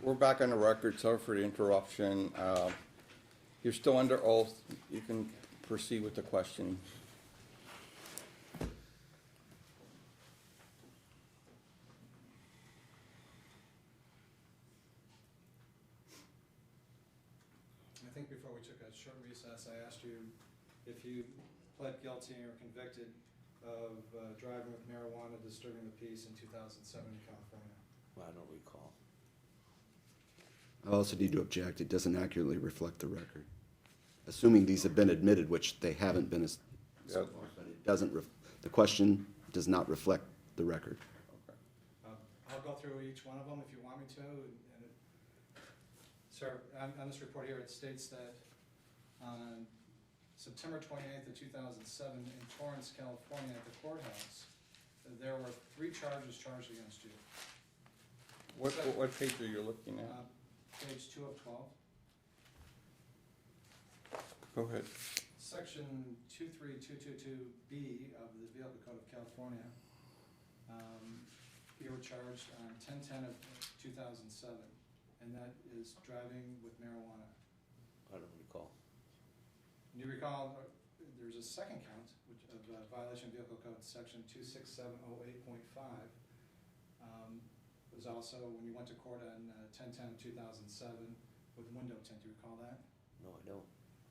We're back on the record. Sorry for the interruption. You're still under oath. You can proceed with the question. I think before we took a short recess, I asked you if you pled guilty or convicted of driving with marijuana, disturbing the peace in 2007 in California. Well, I don't recall. I also need to object, it doesn't accurately reflect the record. Assuming these have been admitted, which they haven't been so Yep. far, but it doesn't, the question does not reflect the record. I'll go through each one of them if you want me to. Sir, on this report here, it states that on September 28th of 2007 in Torrance, California, at the courthouse, there were 3 charges charged against you. What page are you looking at? Page 2 of 12. Go ahead. Section 23222B of the Vehicle Code of California, you were charged on 10/10 of 2007, and that is driving with marijuana. I don't recall. And you recall there's a second count which of violation of Vehicle Code Section 26708.5. Was also when you went to court on 10/10 of 2007 with window tint. Do you recall that? No, I don't.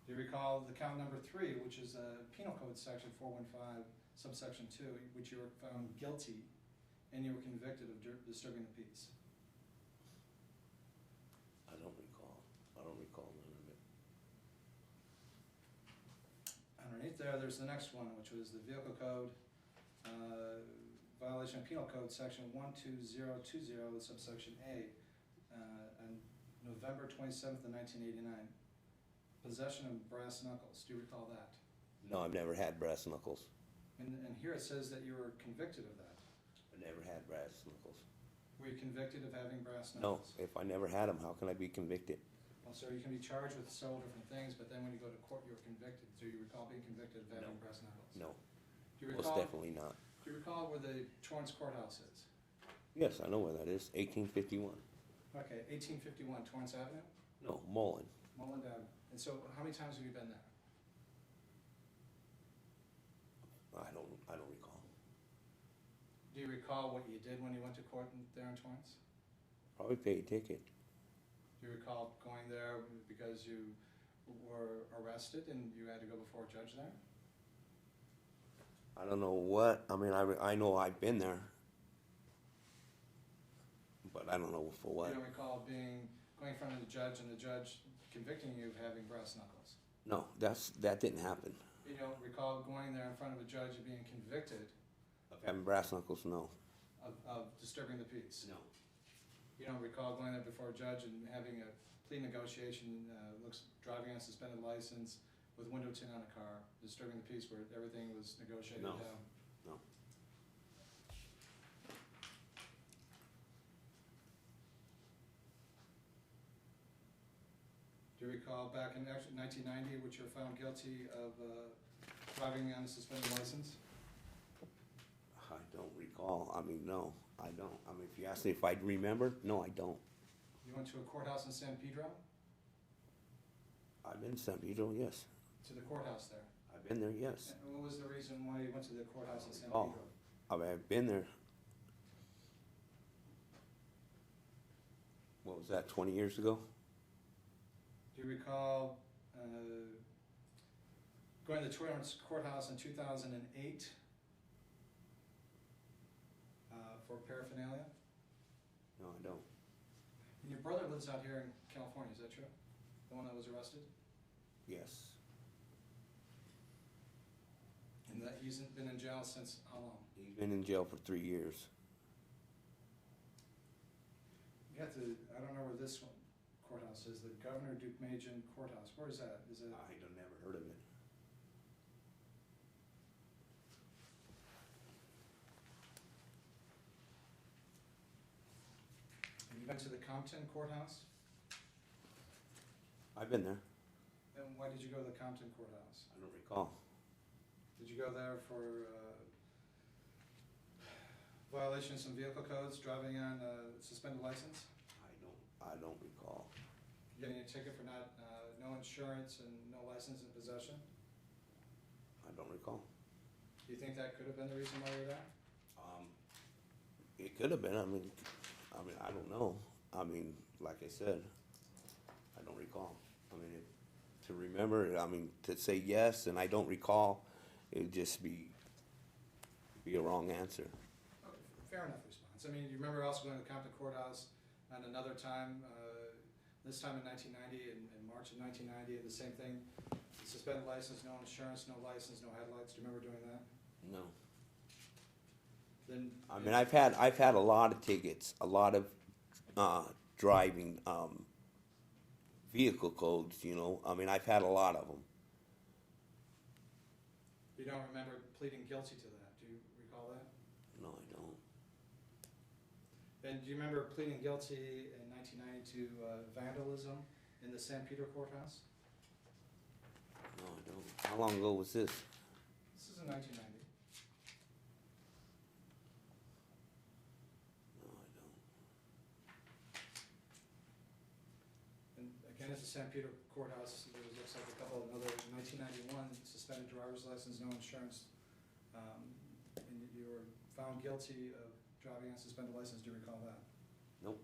Do you recall the count number 3, which is Penal Code Section 415, subsection 2, which you were found guilty and you were convicted of disturbing the peace? I don't recall. I don't recall none of it. Underneath there, there's the next one, which was the Vehicle Code, violation of Penal Code Section 12020, subsection A, on November 27th of 1989. Possession of brass knuckles. Do you recall that? No, I've never had brass knuckles. And here it says that you were convicted of that. I never had brass knuckles. Were you convicted of having brass No, knuckles? if I never had them, how can I be convicted? Well, sir, you can be charged with several different things, but then when you go to court, you're convicted. Do you recall being convicted of having No. brass knuckles? No, Do you most recall? definitely not. Do you recall where the Torrance Courthouse is? Yes, I know where that is. 1851. Okay, 1851 Torrance Avenue, No, Mullen. Mulland Avenue. And so, how many times have you been there? I don't recall. Do you recall what you did when you went to court there in Torrance? Probably paid a ticket. Do you recall going there because you were arrested and you had to go before a judge there? I don't know what. I mean, I know I've been there, but I don't know for what. You don't recall going in front of the judge and the judge convicting you of having brass knuckles? No, that didn't happen. You don't recall going there in front of a judge and being convicted Of having brass knuckles, no. of disturbing the peace? No. You don't recall going there before a judge and having a plea negotiation, driving on a suspended license with window tint on a car, disturbing the peace where everything was negotiated No. down? No. Do you recall back in 1990, which you were found guilty of driving on a suspended license? I don't recall. I mean, no, I don't. I mean, if you ask me if I remember, no, I don't. You went to a courthouse in San Pedro? I've been to San Pedro, yes. To the courthouse there? I've been there, yes. And what was the reason why you went to the courthouse in San Oh. Pedro? I mean, I've been there. What was that, 20 years ago? Do you recall going to the Torrance Courthouse in 2008 for paraphernalia? No, I don't. And your brother lives out here in California, is that true? The one that was arrested? Yes. And that he's been in jail since how long? He's been in jail for 3 years. You have to, I don't know where this one courthouse is, the Governor Duke Majan Courthouse. Where is that? Is it? I don't never heard of it. Have you been to the Compton Courthouse? I've been there. And why did you go to the Compton Courthouse? I don't recall. Did you go there for violation of some vehicle codes, driving on a suspended license? I I don't recall. Getting a ticket for not, no insurance and no license in possession? I don't recall. Do you think that could have been the reason why you're there? It could have been, I mean, I don't know. I mean, like I said, I don't recall. I mean, to remember, I mean, to say yes and I don't recall, it would just be a wrong answer. Okay, fair enough response. I mean, you remember also going to the Compton Courthouse and another time, this time in 1990, in March of 1990, the same thing, suspended license, no insurance, no license, no headlights. Do you remember doing that? No. Then, I mean, I've had a lot of tickets, a lot of driving vehicle codes. You know, I mean, I've had a lot of them. you don't remember pleading guilty to that. Do you recall that? No, I don't. And do you remember pleading guilty in 1990 to vandalism in the San Pedro Courthouse? No, I don't. How long ago was this? This is in 1990. No, I don't. And again, it's the San Pedro Courthouse. There looks like a couple of another 1991 suspended driver's license, no insurance. And you were found guilty of driving on suspended license. Do you recall that? Nope.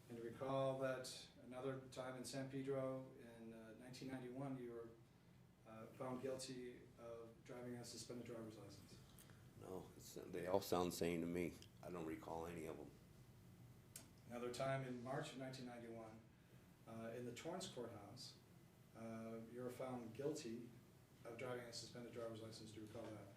And to recall that another time in San Pedro in 1991, you were found guilty of driving on a suspended driver's license. No, they all sound the same to me. I don't recall any of them. Another time in March of 1991, in the Torrance Courthouse, you were found guilty of driving a suspended driver's license. Do you recall that?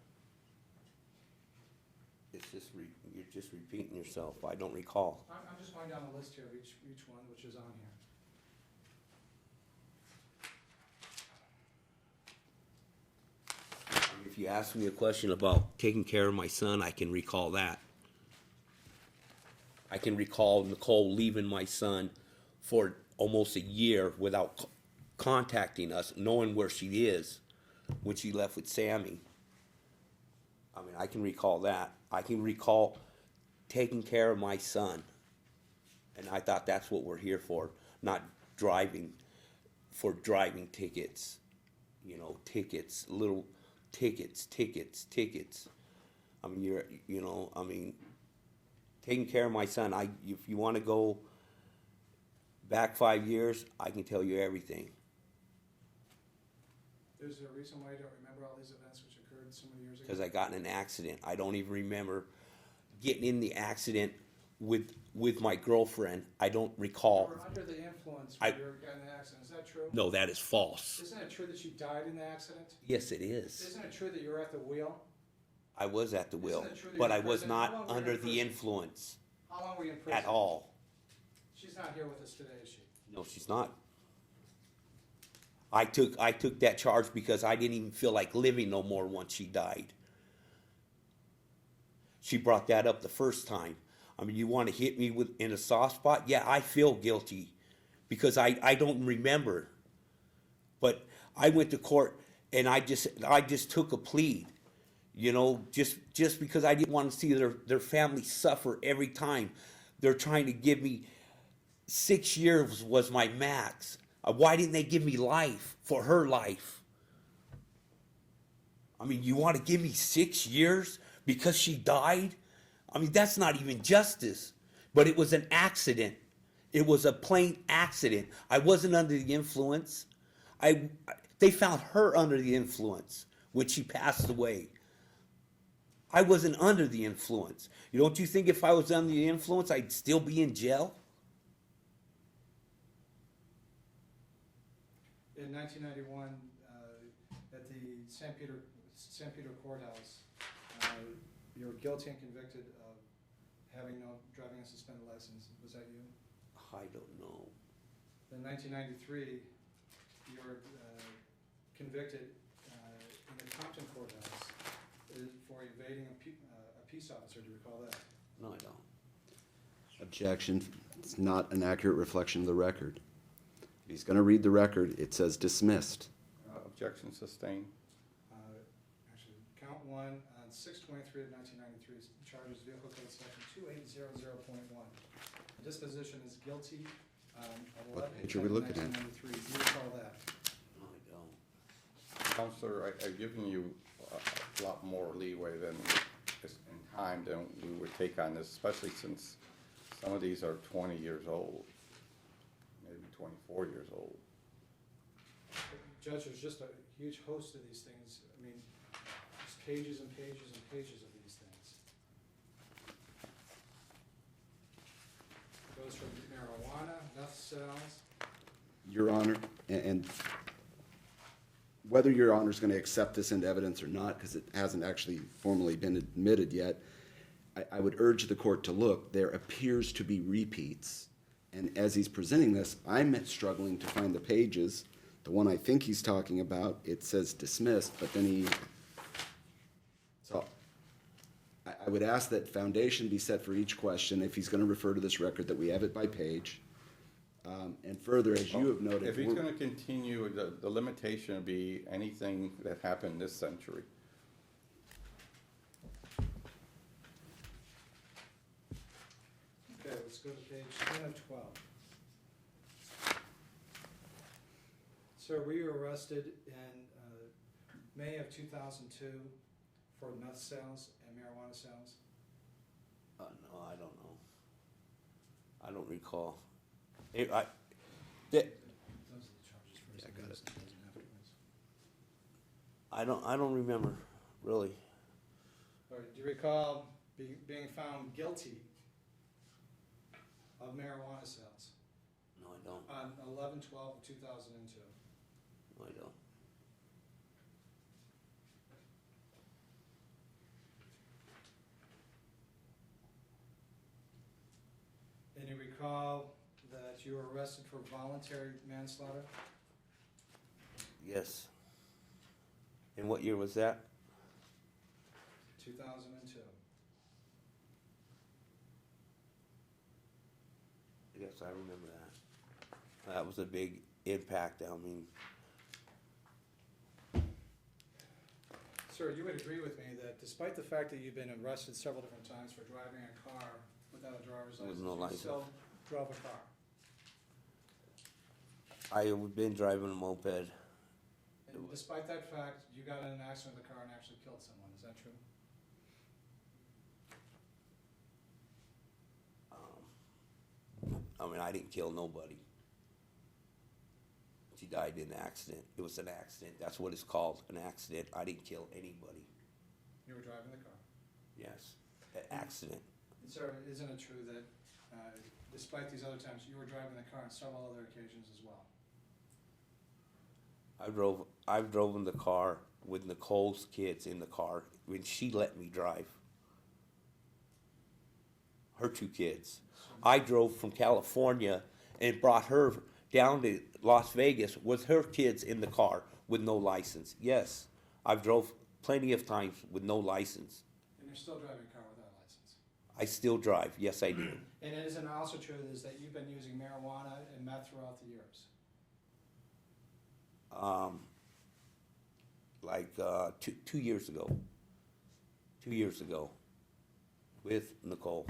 It's just you're just repeating yourself. I don't recall. I'm just going down the list here of each one which is on here. If you ask me a question about taking care of my son, I can recall that. I can recall Nicole leaving my son for almost a year without contacting us, knowing where she is when she left with Sammy. I mean, I can recall that. I can recall taking care of my son. And I thought that's what we're here for, not driving for driving tickets. You know, tickets, little tickets. I mean, taking care of my son. If you want to go back 5 years, I can tell you everything. There's a reason why you don't remember all these events which occurred so many years ago? Because I got in an accident. I don't even remember getting in the accident with my girlfriend. I don't recall. You were under the influence when you were in the accident. Is that true? No, that is false. Isn't it true that you died in the accident? Yes, it is. Isn't it true that you were at the wheel? I was at the wheel, Isn't it true that but you I were was present? How long not were you under in the prison? influence How long were you in prison? at all. She's not here with us today, is she? No, she's not. I took that charge because I didn't even feel like living no more once she died. She brought that up the first time. I mean, you want to hit me in a soft spot? Yeah, I feel guilty because I don't remember. But I went to court and I just took a plea, you know, just because I didn't want to see their family suffer every time. They're trying to give me 6 years was my max. Why didn't they give me life for her life? I mean, you want to give me 6 years because she died? I mean, that's not even justice. But it was an accident. It was a plain accident. I wasn't under the influence. They found her under the influence when she passed away. I wasn't under the influence. Don't you think if I was under the influence, I'd still be in jail? In 1991, at the San Pedro Courthouse, you were guilty and convicted of having no driving a suspended license. Was that you? I don't know. In 1993, you were convicted in the Compton Courthouse for evading a peace officer. Do you recall that? No, I don't. Objection. It's not an accurate reflection of the record. If he's going to read the record, it says dismissed. Objection sustained. Actually, count one on 6/23 of 1993 charges vehicle code section 2800.1. disposition is guilty on What 11/10/1993. page are we looking at? Do you recall that? No, I don't. Counselor, I've given you a lot more leeway than, in time than we would take on this, especially since some of these are 20 years old, maybe 24 years old. Judge, there's just a huge host of these things. I mean, there's pages and pages and pages of these things. It goes from marijuana, meth sales. Your Honor, and whether Your Honor is going to accept this into evidence or not, because it hasn't actually formally been admitted yet, I would urge the court to look. There appears to be repeats, and as he's presenting this, I'm struggling to find the pages. The one I think he's talking about, it says dismissed, but then so I would ask that foundation be set for each question, if he's going to refer to this record, that we have it by page. And further, as you have noted. If he's gonna continue, the limitation would be anything that happened this century. Okay, let's go to page 10 of 12. Sir, were you arrested in May of 2002 for meth sales and marijuana sales? No, I don't know. I don't recall. That, Those are the charges first. Yeah, I got it. Afterwards. I don't remember, really. All right, do you recall being found guilty of marijuana sales No, I don't. on 11/12 of 2002? No, I don't. And you recall that you were arrested for voluntary manslaughter? Yes. And what year was that? 2002. Yes, I remember that. That was a big impact. I mean, Sir, you would agree with me that despite the fact that you've been arrested several different times for driving a car without a driver's With license, no you license. still drove a car? I've been driving a moped. And despite that fact, you got in an accident with a car and actually killed someone, is that true? I mean, I didn't kill nobody. She died in an accident. It was an accident. That's what it's called, an accident. I didn't kill anybody. You were driving the car? Yes, an accident. And sir, isn't it true that despite these other times, you were driving the car on several other occasions as well? I've driven the car with Nicole's kids in the car when she let me drive. Her two kids. I drove from California and brought her down to Las Vegas with her kids in the car with no license. Yes, I've drove plenty of times with no license. And you're still driving a car without a license? I still drive. Yes, I do. And it isn't also true is that you've been using marijuana and meth throughout the years? Like 2 years ago. 2 years ago, with Nicole.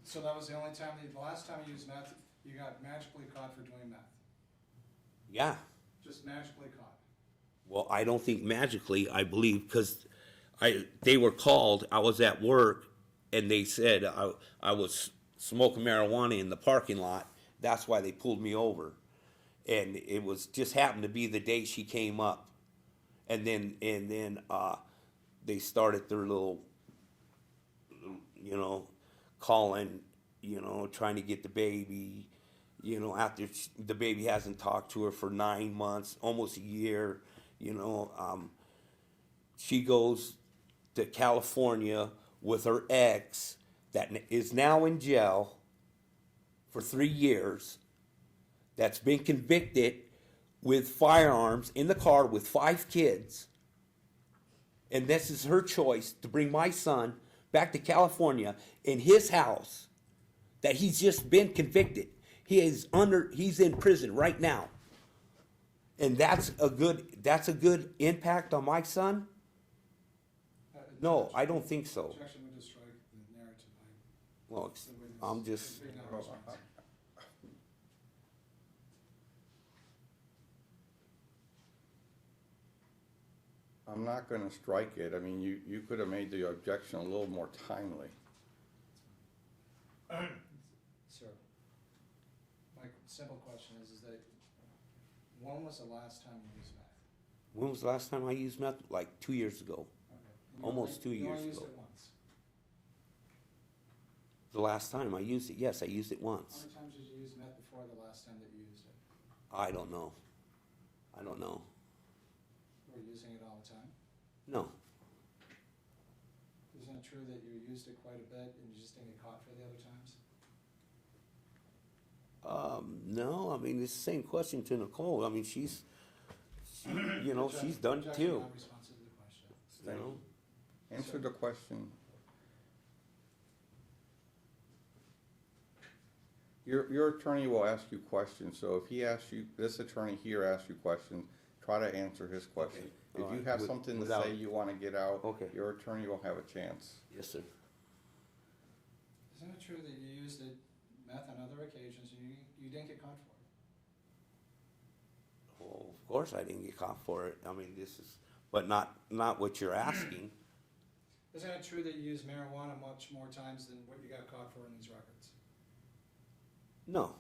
So that was the only time, the last time you used meth, you got magically caught for doing meth? Yeah. Just magically caught? Well, I don't think magically. I believe because they were called. I was at work, and they said I was smoking marijuana in the parking lot. That's why they pulled me over, and it was just happened to be the day she came up, and then they started their little, calling, trying to get the baby. After the baby hasn't talked to her for 9 months, almost a year, she goes to California with her ex that is now in jail for 3 years, that's been convicted with firearms in the car with 5 kids. And this is her choice to bring my son back to California in his house that he's just been convicted. He's in prison right now. And that's a good impact on my son? No, I don't think so. Objection, we just strike the narrative. Well, The witness I'm just, is being Well, unresponsive. I'm not gonna strike it. I mean, you could have made the objection a little more timely. Sir, my simple question is that, when was the last time you used meth? when was the last time I used meth? Like 2 years ago. Okay. You Almost only- 2 You only years used ago. it once. The last time I used it, yes, I used it How once. many times did you use meth before the last time that you used it? I don't know. I don't know. Were you using it all the time? No. Isn't it true that you used it quite a bit and you just didn't get caught for the other times? No, I mean, it's the same question to Nicole. I mean, she, you know, she's done Objection, too. not responsive to the question. You know? Answer the question. Your attorney will ask you questions, so if he asks you, this attorney here asks you questions, try to answer his question. Okay. If All you right. have With- something to without- say you wanna get out, Okay. your attorney will have a chance. Yes, sir. Isn't it true that you used it meth on other occasions and you didn't get caught for it? Well, of course I didn't get caught for it. I mean, this is, but not what you're asking. Isn't it true that you used marijuana much more times than what you got caught for in these records? No,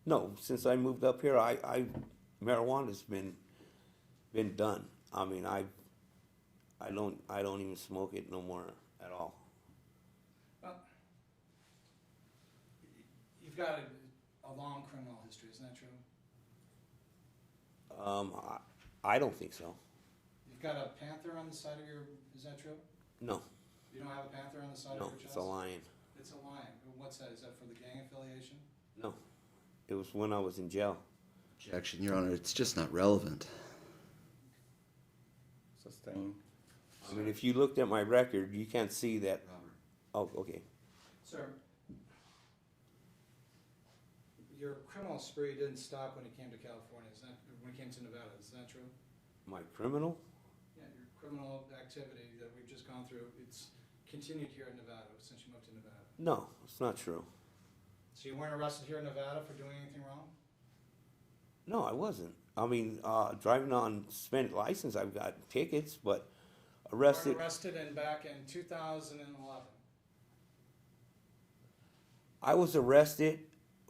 no. Since I moved up here, marijuana's been done. I mean, I don't even smoke it no more at all. Well, you've got a long criminal history, isn't that true? I don't think so. You've got a panther on the side of your, is that true? No, You don't have a panther on the side no, of your chest? it's a lion. It's a lion. What's that? Is that for the gang affiliation? No, it was when I was in jail. Objection, Your Honor, it's just not relevant. Sustain. I mean, if you looked at my record, you can't see that. Robert. Oh, okay. Sir, your criminal spree didn't stop when you came to California, is that, when you came to Nevada, is that true? My criminal? Yeah, your criminal activity that we've just gone through, it's continued here in Nevada since you moved to Nevada. No, it's not true. So you weren't arrested here in Nevada for doing anything wrong? No, I wasn't. I mean, driving on suspended license, I've got tickets, but You arrested. were arrested back in 2011. I was arrested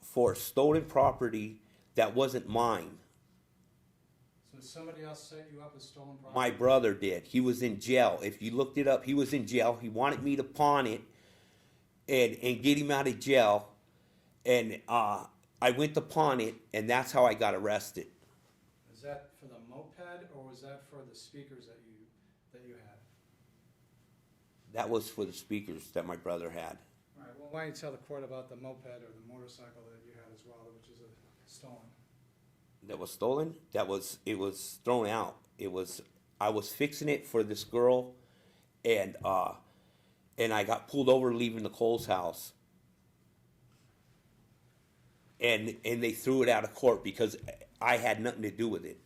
for stolen property that wasn't mine. So somebody else set you up with stolen property? My brother did. He was in jail. If you looked it up, he was in jail. He wanted me to pawn it and get him out of jail. And I went to pawn it, and that's how I got arrested. Is that for the moped, or was that for the speakers that you had? That was for the speakers that my brother had. All right, well, why don't you tell the court about the moped or the motorcycle that you had as well, which is stolen? That was stolen. It was thrown out. I was fixing it for this girl, and I got pulled over leaving Nicole's house. And they threw it out of court because I had nothing to do with it.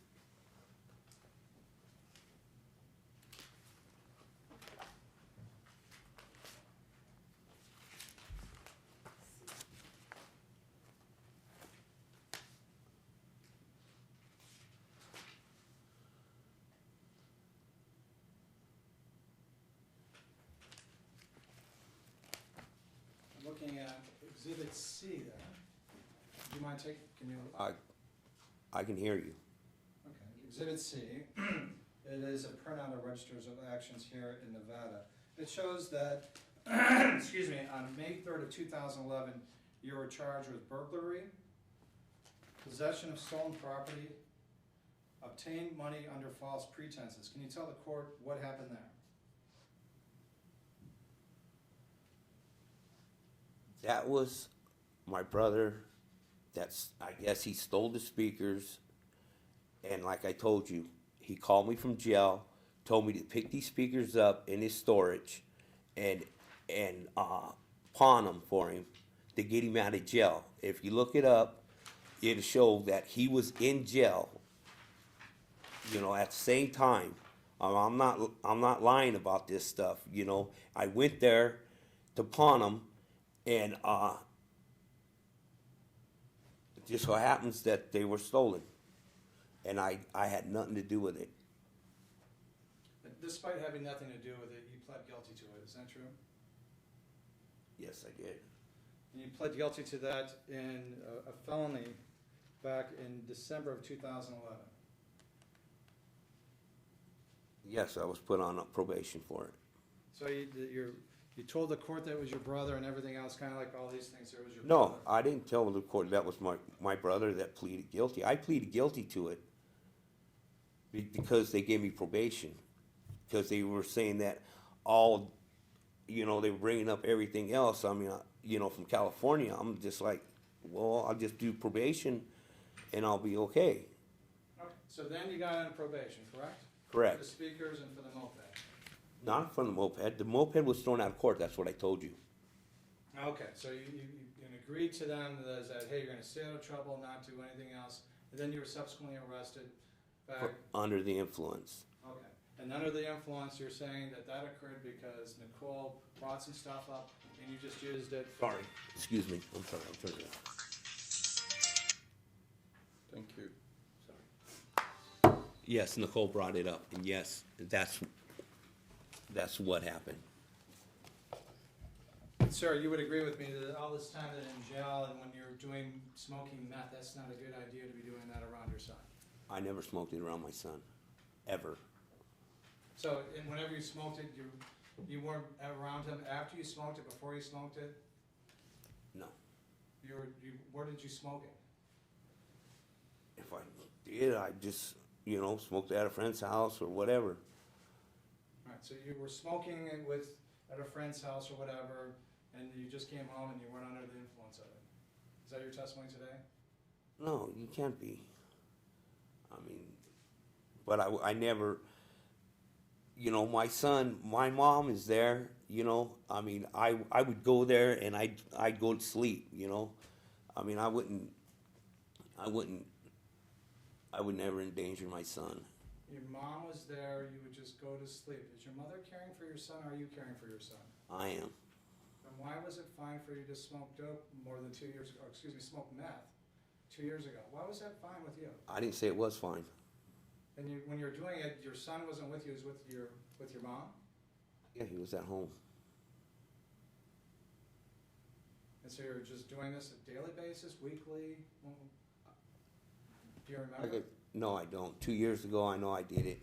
I'm looking at Exhibit C there. Do you mind can you? I can hear you. Okay, Exhibit C, it is a printout of registers of actions here in Nevada. It shows that, excuse me, on May 3rd of 2011, you were charged with burglary, possession of stolen property, obtained money under false pretenses. Can you tell the court what happened there? That was my brother. I guess he stole the speakers, and like I told you, he called me from jail, told me to pick these speakers up in his storage, and pawn them for him to get him out of jail. If you look it up, it'll show that he was in jail. You know, at the same time, I'm not lying about this stuff. You know, I went there to pawn them, And, it just so happens that they were stolen. And I had nothing to do with it. But despite having nothing to do with it, you pled guilty to it, is that true? Yes, I did. And you pled guilty to that in a felony back in December of 2011. Yes, I was put on a probation for it. So you told the court that it was your brother and everything else, kind of like all these things, it was your brother? No, I didn't tell the court that was my brother that pleaded guilty. I pleaded guilty to it because they gave me probation. Because they were saying that all, they were bringing up everything else. I mean, from California, I'm just like, well, I'll just do probation and I'll be okay. Okay, so then you got on probation, correct? Correct. For the speakers and for the moped. Not from the moped. The moped was thrown out of court. That's what I told you. Okay, so you agreed to them that, hey, you're gonna stay out of trouble, not do anything else, and then you were subsequently arrested back, Under the influence. okay. And under the influence, you're saying that occurred because Nicole brought some stuff up and you just used it? Sorry. Excuse me. I'm sorry. I'll turn it off. Thank you. Yes, Nicole brought it up, and yes, that's what happened. Sir, you would agree with me that all this time that in jail and when you're doing smoking meth, that's not a good idea to be doing that around your son? I never smoked it around my son, ever. So, and whenever you smoked it, you weren't around him after you smoked it, before you smoked it? No. Where did you smoke it? If I did, I just, smoked at a friend's house or whatever. All right, so you were smoking it at a friend's house or whatever, and you just came home and you weren't under the influence of it. Is that your testimony today? No, you can't be. I mean, but I never, my son, my mom is there, I mean, I would go there and I'd go to sleep, I mean, I would never endanger my son. Your mom was there, you would just go to sleep. Is your mother caring for your son, or are you caring for your son? I am. And why was it fine for you to smoke dope more than 2 years ago, or excuse me, smoke meth 2 years ago? Why was that fine with you? I didn't say it was fine. And when you were doing it, your son wasn't with you, he was with your mom? Yeah, he was at home. And so you're just doing this on a daily basis, weekly? Do you remember? No, I don't. 2 years ago, I know I did it,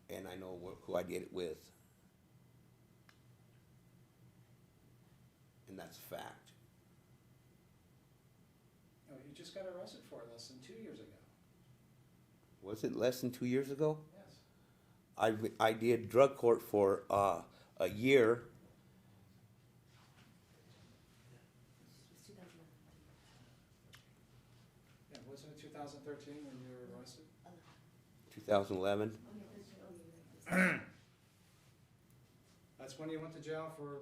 and I know who I did it with. And that's a fact. No, you just got arrested for it less than 2 years ago. Was it less than 2 years ago? Yes. I did drug court for a year. Yeah, wasn't it 2013 when you were arrested? 2011. That's when you went to jail for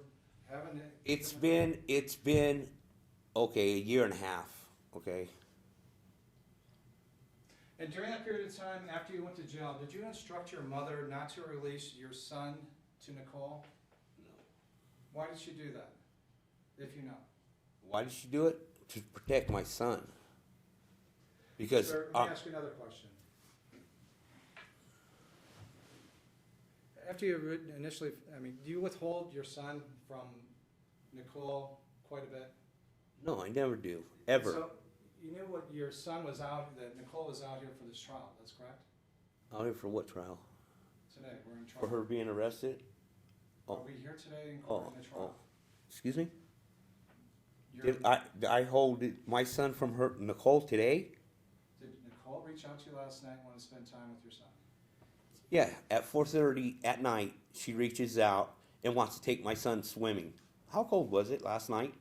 having it? It's been, okay, a year and a half, okay? And during that period of time, after you went to jail, did you instruct your mother not to release your son to Nicole? No. Why did she do that, if you know? Why did she do it? To protect my son. Because, Sir, let me ask you another question. After you initially, do you withhold your son from Nicole quite a bit? no, I never do, ever. So, you knew what your son was out, that Nicole was out here for this trial, that's correct? Out here for what trial? Today, we're in trial. For her being arrested? Are we here today in court in the trial? Excuse me? You're- Did I hold my son from her, Nicole, today? Did Nicole reach out to you last night and want to spend time with your son? Yeah, at 4:30 at night, she reaches out and wants to take my son swimming. How cold was it last night?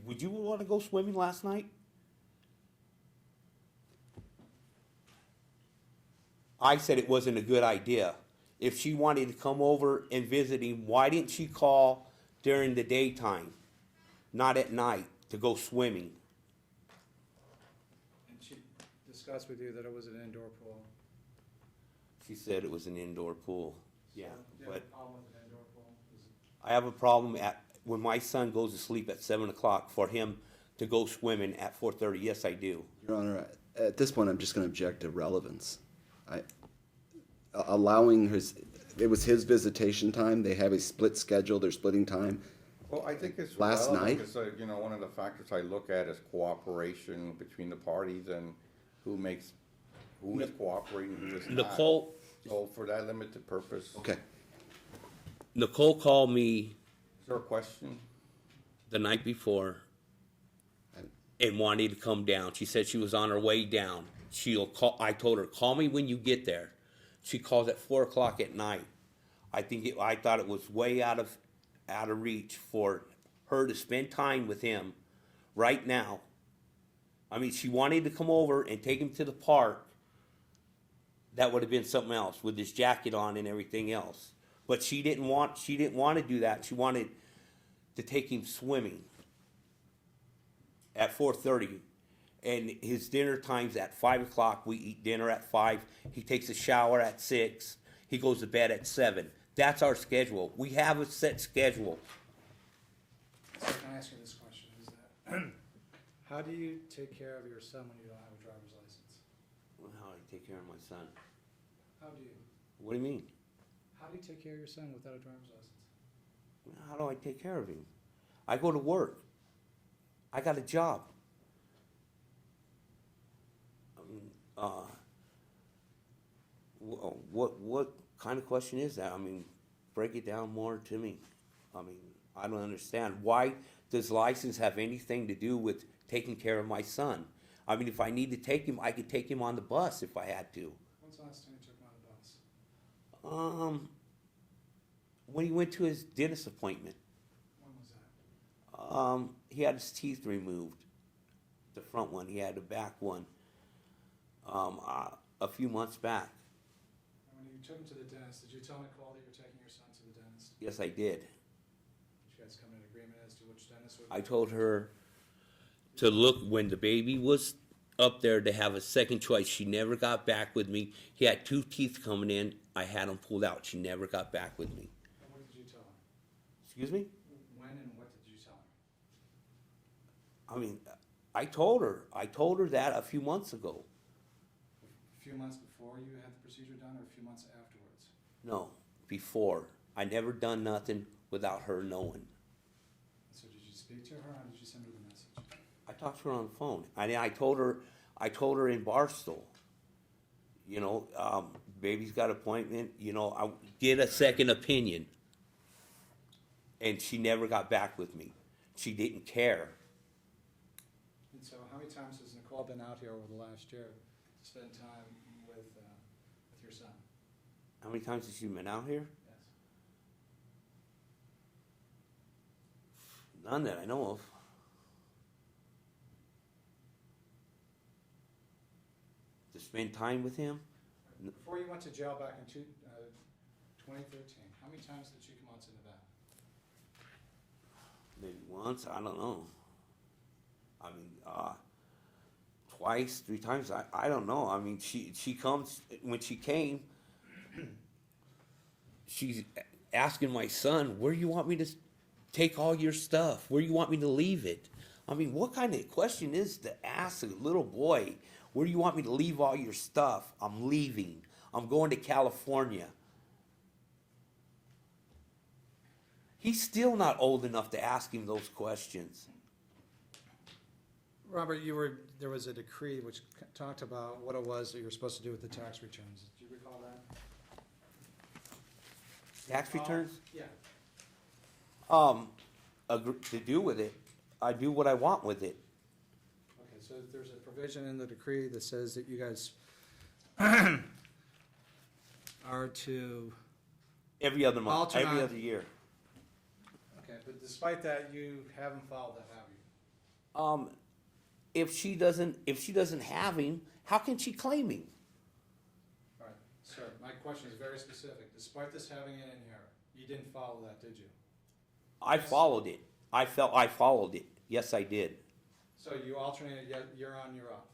Would you want to go swimming last night? I said it wasn't a good idea. If she wanted to come over and visit him, why didn't she call during the daytime, not at night, to go swimming? And she discussed with you that it was an indoor pool? She said it was an indoor pool. Yeah, So, you have a but problem with an indoor pool? I have a problem when my son goes to sleep at 7 o'clock for him to go swimming at 4:30. Yes, I do. Your Honor, at this point, I'm just going to object to relevance. Allowing it was his visitation time. They have a split schedule. They're splitting time. Well, I think it's Last relevant night? because, you know, one of the factors I look at is cooperation between the parties and who is cooperating, who is not. Nicole, So for that limited purpose. Okay. Nicole called me Is there a question? the night before and wanted to come down. She said she was on her way down. I told her, call me when you get there. She calls at 4 o'clock at night. I thought it was way out of reach for her to spend time with him right now. I mean, she wanted to come over and take him to the park. That would have been something else with his jacket on and everything else. But she didn't want to do that. She wanted to take him swimming at 4:30. And his dinner time's at 5 o'clock. We eat dinner at 5. He takes a shower at 6. He goes to bed at 7. That's our schedule. We have a set schedule. So can I ask you this question, is that, how do you take care of your son when you don't have a driver's license? How do I take care of my son? How do you? What do you mean? How do you take care of your son without a driver's license? How do I take care of him? I go to work. I got a job. What kind of question is that? I mean, break it down more to me. I mean, I don't understand. Why does license have anything to do with taking care of my son? I mean, if I need to take him, I could take him on the bus if I had to. When's the last time you took him on the bus? When he went to his dentist appointment, When was that? he had his teeth removed. The front one, he had the back one. A few months back. And when you took him to the dentist, did you tell Nicole that you were taking your son to the dentist? Yes, I did. Did you guys come to an agreement as to which dentist would? I told her to look when the baby was up there to have a second choice. She never got back with me. He had 2 teeth coming in. I had them pulled out. She never got back with me. And what did you tell her? Excuse me? When and what did you tell her? I mean, I told her that a few months ago. A few months before you had the procedure done, or a few months afterwards? No, before. I never done nothing without her knowing. So did you speak to her, or did you send her the message? I talked to her on the phone. I told her in Barstow, you know, baby's got an appointment, you know, I get a second opinion. And she never got back with me. She didn't care. And so how many times has Nicole been out here over the last year to spend time with your son? How many times has she been out here? Yes. None that I know of. To spend time with him? Before you went to jail back in 2013, how many times did you come out to Nevada? Maybe once, I don't know. I mean, twice, 3 times, I don't know. I mean, she comes, when she came, she's asking my son, where do you want me to take all your stuff? Where do you want me to leave it? I mean, what kind of question is to ask a little boy, where do you want me to leave all your stuff? I'm leaving. I'm going to California. He's still not old enough to ask him those questions. Robert, there was a decree which talked about what it was that you were supposed to do with the tax returns. Do you recall that? Tax returns? Yeah. To do with it, I do what I want with it. Okay, so there's a provision in the decree that says that you guys are to, Every other month, Alternate. every other year. okay, but despite that, you haven't followed that, have you? If she doesn't have him, how can she claim him? All right, sir, my question is very specific. Despite this having it in here, you didn't follow that, did you? I followed it. I followed it. Yes, I did. So you alternated, you're on, you're off.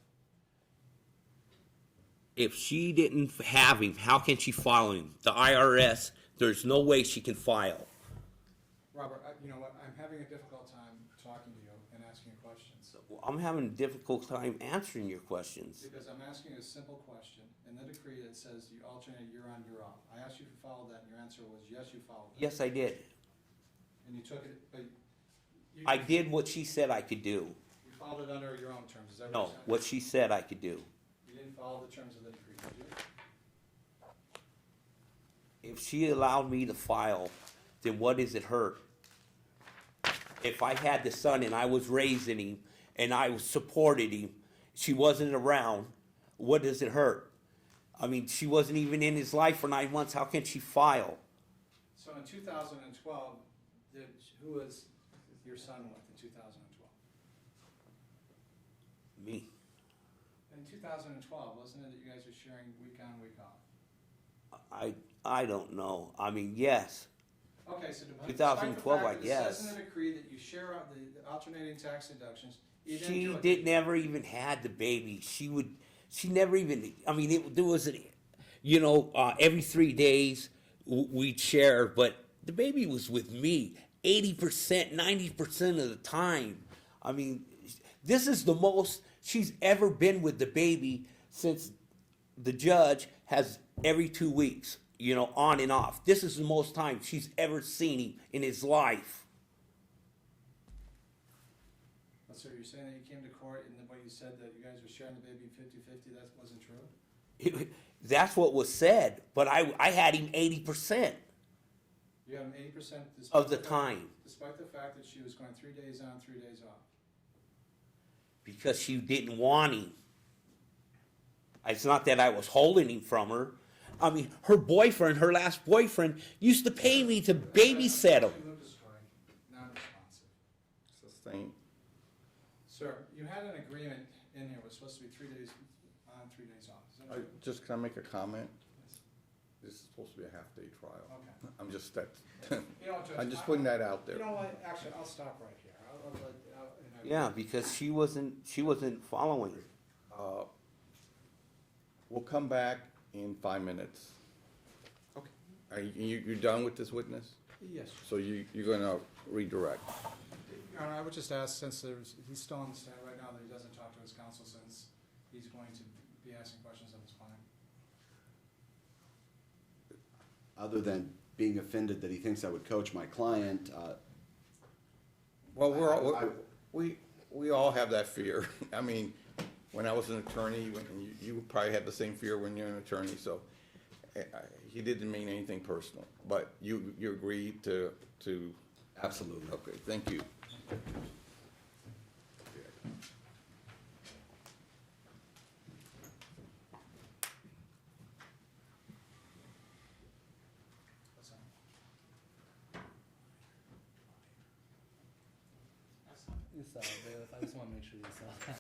If she didn't have him, how can she file him? The IRS, there's no way she can file. Robert, you know what, I'm having a difficult time talking to you and asking you questions. I'm having a difficult time answering your questions. Because I'm asking you a simple question. In the decree, it says you alternate year on, year off. I asked you if you followed that, and your answer was yes, you followed that. Yes, I did. And you took it, but you. I did what she said I could do. You followed it under your own terms, is that what No, you're saying? what she said I could do. You didn't follow the terms of the decree, did you? If she allowed me to file, then what does it hurt? If I had the son and I was raising him and I supported him, she wasn't around, what does it hurt? I mean, she wasn't even in his life for 9 months. How can she file? So in 2012, who was your son with in 2012? Me. In 2012, wasn't it that you guys were sharing week on, week off? I don't know. I mean, yes. Okay, so 2012, despite the fact that I it guess. says in the decree that you share out the alternating tax deductions, you didn't She do it. did never even had the baby. She never even, I mean, there was, every 3 days we'd share, but the baby was with me 80%, 90% of the time. I mean, this is the most she's ever been with the baby since the judge has every 2 weeks, on and off. This is the most time she's ever seen him in his life. So you're saying that you came to court and then what you said that you guys were sharing the baby 50-50, that wasn't true? That's what was said, but I had him 80%. You had him 80% Of the time. Despite the fact that she was going 3 days on, 3 days off. Because she didn't want him. It's not that I was holding him from her. I mean, her last boyfriend, used to pay me to babysit him. Lucas story, non-responsive. Sustained. Sir, you had an agreement in here, it was supposed to be 3 days on, 3 days off. Is that true? Can I make a comment? This is supposed to be a half-day trial. Okay. I'm just that, You know what, Judge, I'm just putting that out there. You know what, actually, I'll stop right here. Yeah, because she wasn't following. We'll come back in 5 minutes. Okay. Are you done with this witness? Yes. So you're gonna redirect? Your Honor, I would just ask, since he's still on the stand right now, that he doesn't talk to his counsel since he's going to be asking questions of his client. Other than being offended that he thinks I would coach my client, Well, we all have that fear. I mean, when I was an attorney, you probably had the same fear when you're an attorney, so he didn't mean anything personal, but you agreed to. absolutely. Okay, thank you. What's that? You saw it, Bailiff. I just want to make sure you saw that.